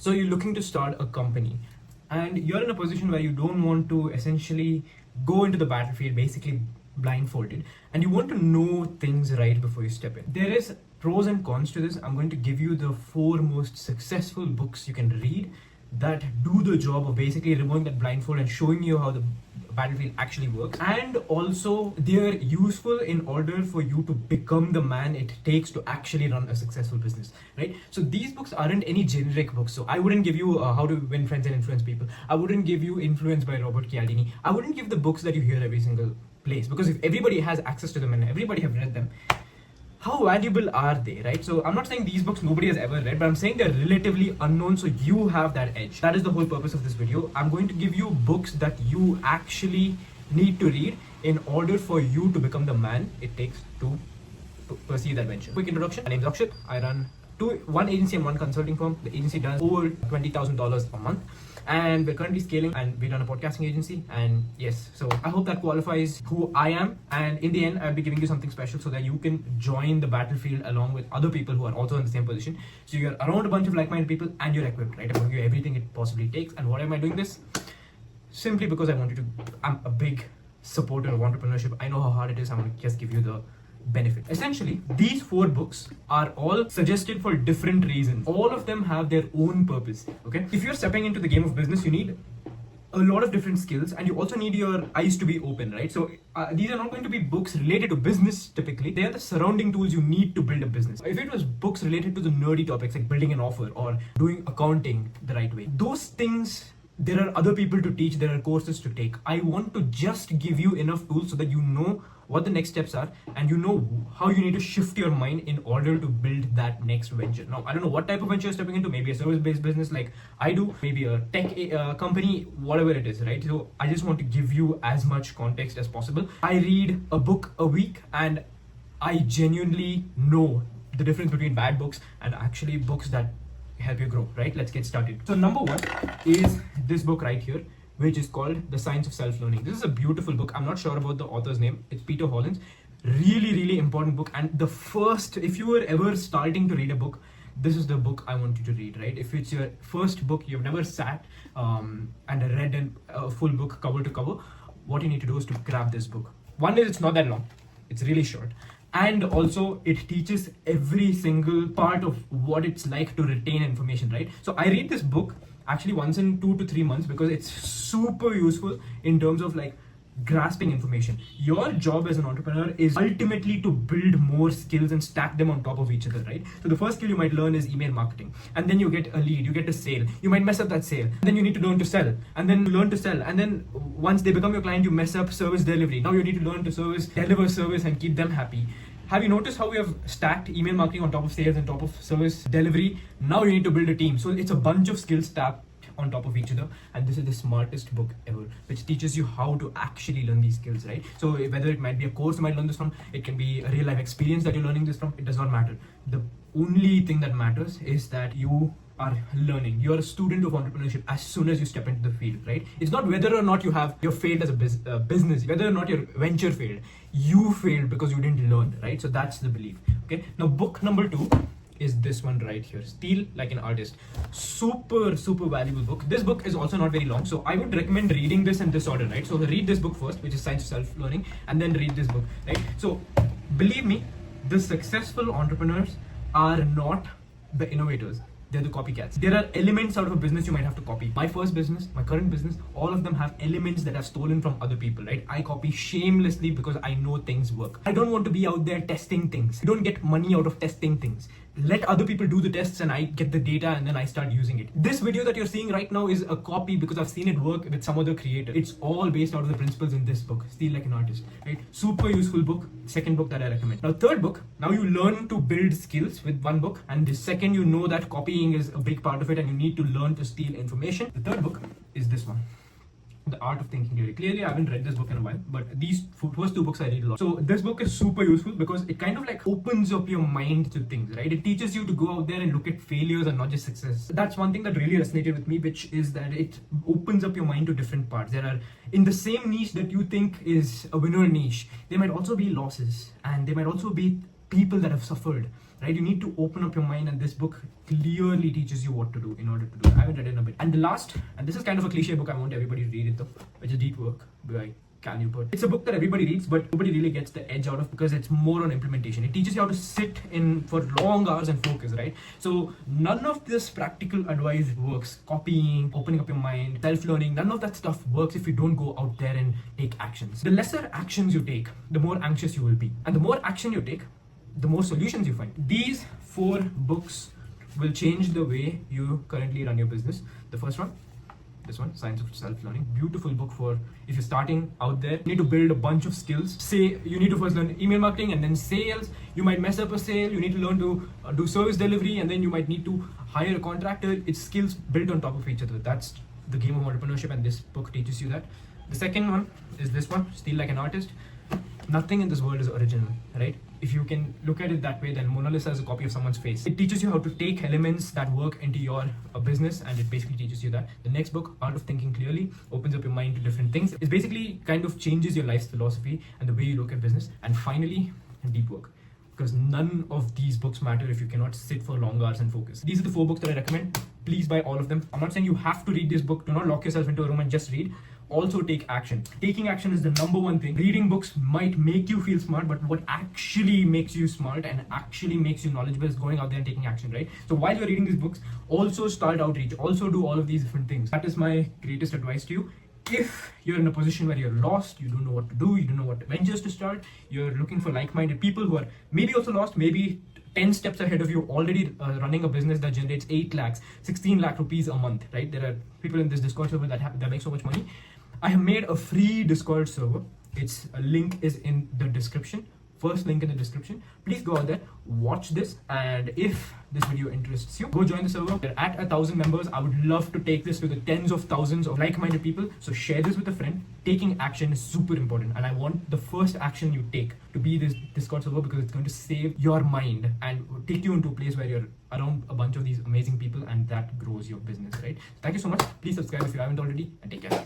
So you're looking to start a company and you're in a position where you don't want to essentially go into the battlefield basically blindfolded, and you want to know things right before you step in. There is pros and cons to this. I'm going to give you the 4 most successful books you can read that do the job of basically removing that blindfold and showing you how the battlefield actually works, and also they're useful in order for you to become the man it takes to actually run a successful business, right? So these books aren't any generic books. So I wouldn't give you How to Win Friends and Influence People. I wouldn't give you Influence by Robert Cialdini. I wouldn't give the books that you hear every single place, because if everybody has access to them and everybody have read them, how valuable are they, right? So I'm not saying these books nobody has ever read, but I'm saying they're relatively unknown, so you have that edge. That is the whole purpose of this video. I'm going to give you books that you actually need to read in order for you to become the man it takes to pursue that venture. Quick introduction. My name is Akshit. I run one agency and one consulting firm. The agency does over $20,000 a month, and we're currently scaling, and we run a podcasting agency. And yes, so I hope that qualifies who I am, and in the end I'll be giving you something special so that you can join the battlefield along with other people who are also in the same position. So you're around a bunch of like-minded people and you're equipped, right? I'm going to give you everything it possibly takes. And why am I doing this? Simply because I'm a big supporter of entrepreneurship. I know how hard it is. I'm going to just give you the benefit. Essentially, these 4 books are all suggested for different reasons. All of them have their own purpose, okay? If you're stepping into the game of business, you need a lot of different skills, and you also need your eyes to be open, right? So these are not going to be books related to business typically. They are the surrounding tools you need to build a business. If it was books related to the nerdy topics like building an offer or doing accounting the right way, those things, there are other people to teach, there are courses to take. I want to just give you enough tools so that you know what the next steps are, and you know how you need to shift your mind in order to build that next venture. Now, I don't know what type of venture you're stepping into. Maybe a service-based business like I do, maybe a tech company, whatever it is, right? So I just want to give you as much context as possible. I read a book a week, and I genuinely know the difference between bad books and actually books that help you grow, right? Let's get started. So number 1 is this book right here, which is called The Science of Self-Learning. This is a beautiful book. I'm not sure about the author's name. It's Peter Hollins. Really important book. And if you were ever starting to read a book, this is the book I want you to read, right? If it's your first book, you've never sat and read a full book cover to cover, what you need to do is to grab this book. One is it's not that long. It's really short. And also it teaches every single part of what it's like to retain information, right? So I read this book actually once in 2 to 3 months because it's super useful in terms of like grasping information. Your job as an entrepreneur is ultimately to build more skills and stack them on top of each other, right? So the first skill you might learn is email marketing, and then you get a lead, you get a sale, you might mess up that sale, then you need to learn to sell, and then learn to sell, and then once they become your client, you mess up service delivery. Now you need to learn to deliver service and keep them happy. Have you noticed how we have stacked email marketing on top of sales and top of service delivery? Now you need to build a team. So it's a bunch of skills stacked on top of each other, and this is the smartest book ever, which teaches you how to actually learn these skills, right? So whether it might be a course you might learn this from, it can be a real life experience that you're learning this from, it does not matter. The only thing that matters is that you are learning. You're a student of entrepreneurship as soon as you step into the field, right? It's not whether or not you're failed as a business, whether or not your venture failed. You failed because you didn't learn, right? So that's the belief. Okay. Now book number 2 is this one right here, Steal Like an Artist. Super valuable book. This book is also not very long, so I would recommend reading this in this order, right? So read this book first, which is Science of Self-Learning, and then read this book, right? So believe me, the successful entrepreneurs are not the innovators. They're the copycats. There are elements out of a business you might have to copy. My first business, my current business, all of them have elements that I've stolen from other people, right? I copy shamelessly because I know things work. I don't want to be out there testing things. You don't get money out of testing things. Let other people do the tests and I get the data and then I start using it. This video that you're seeing right now is a copy because I've seen it work with some other creator. It's all based out of the principles in this book, Steal Like an Artist, right? Super useful book. Second book that I recommend. Now third book, now you learn to build skills with one book, and the second you know that copying is a big part of it and you need to learn to steal information. The third book is this one, The Art of Thinking Clearly. Clearly, I haven't read this book in a while, but these first 2 books I read a lot. So this book is super useful because it kind of like opens up your mind to things, right? It teaches you to go out there and look at failures and not just success. That's one thing that really resonated with me, which is that it opens up your mind to different parts. There are, in the same niche that you think is a winner niche, there might also be losses, and there might also be people that have suffered. right? You need to open up your mind, and this book clearly teaches you what to do in order to do it. I haven't read it in a bit. And the last, and this is kind of a cliche book, I want everybody to read it though, which is Deep Work by Cal Newport. It's a book that everybody reads, but nobody really gets the edge out of, because it's more on implementation. It teaches you how to sit in for long hours and focus, right? So none of this practical advice works. Copying, opening up your mind, self-learning, none of that stuff works if you don't go out there and take actions. The lesser actions you take, the more anxious you will be. And the more action you take, the more solutions you find. These 4 books will change the way you currently run your business. The first one, this one, Science of Self-Learning. Beautiful book for if you're starting out there. You need to build a bunch of skills. Say you need to first learn email marketing and then sales. You might mess up a sale. You need to learn to do service delivery, and then you might need to hire a contractor. It's skills built on top of each other. That's the game of entrepreneurship, and this book teaches you that. The second one is this one, Steal Like an Artist. Nothing in this world is original, right? If you can look at it that way, then Mona Lisa is a copy of someone's face. It teaches you how to take elements that work into your business, and it basically teaches you that. The next book, Art of Thinking Clearly, opens up your mind to different things. It basically kind of changes your life's philosophy and the way you look at business. And finally, Deep Work, because none of these books matter if you cannot sit for long hours and focus. These are the 4 books that I recommend. Please buy all of them. I'm not saying you have to read this book. Do not lock yourself into a room and just read. Also take action. Taking action is the number one thing. Reading books might make you feel smart, but what actually makes you smart and actually makes you knowledgeable is going out there and taking action, right? So while you're reading these books, also start outreach, also do all of these different things. That is my greatest advice to you. If you're in a position where you're lost, you don't know what to do, you don't know what ventures to start, you're looking for like-minded people who are maybe also lost, maybe 10 steps ahead of you, already running a business that generates 8 lakhs, 16 lakh rupees a month, right? There are people in this Discord server that make so much money. I have made a free Discord server. Its link is in the description. First link in the description. Please go out there, watch this, and if this video interests you, go join the server. We're at 1,000 members. I would love to take this to the tens of thousands of like-minded people. So share this with a friend. Taking action is super important, and I want the first action you take to be this Discord server, because it's going to save your mind and take you into a place where you're around a bunch of these amazing people, and that grows your business, right? So thank you so much. Please subscribe if you haven't already, and take care.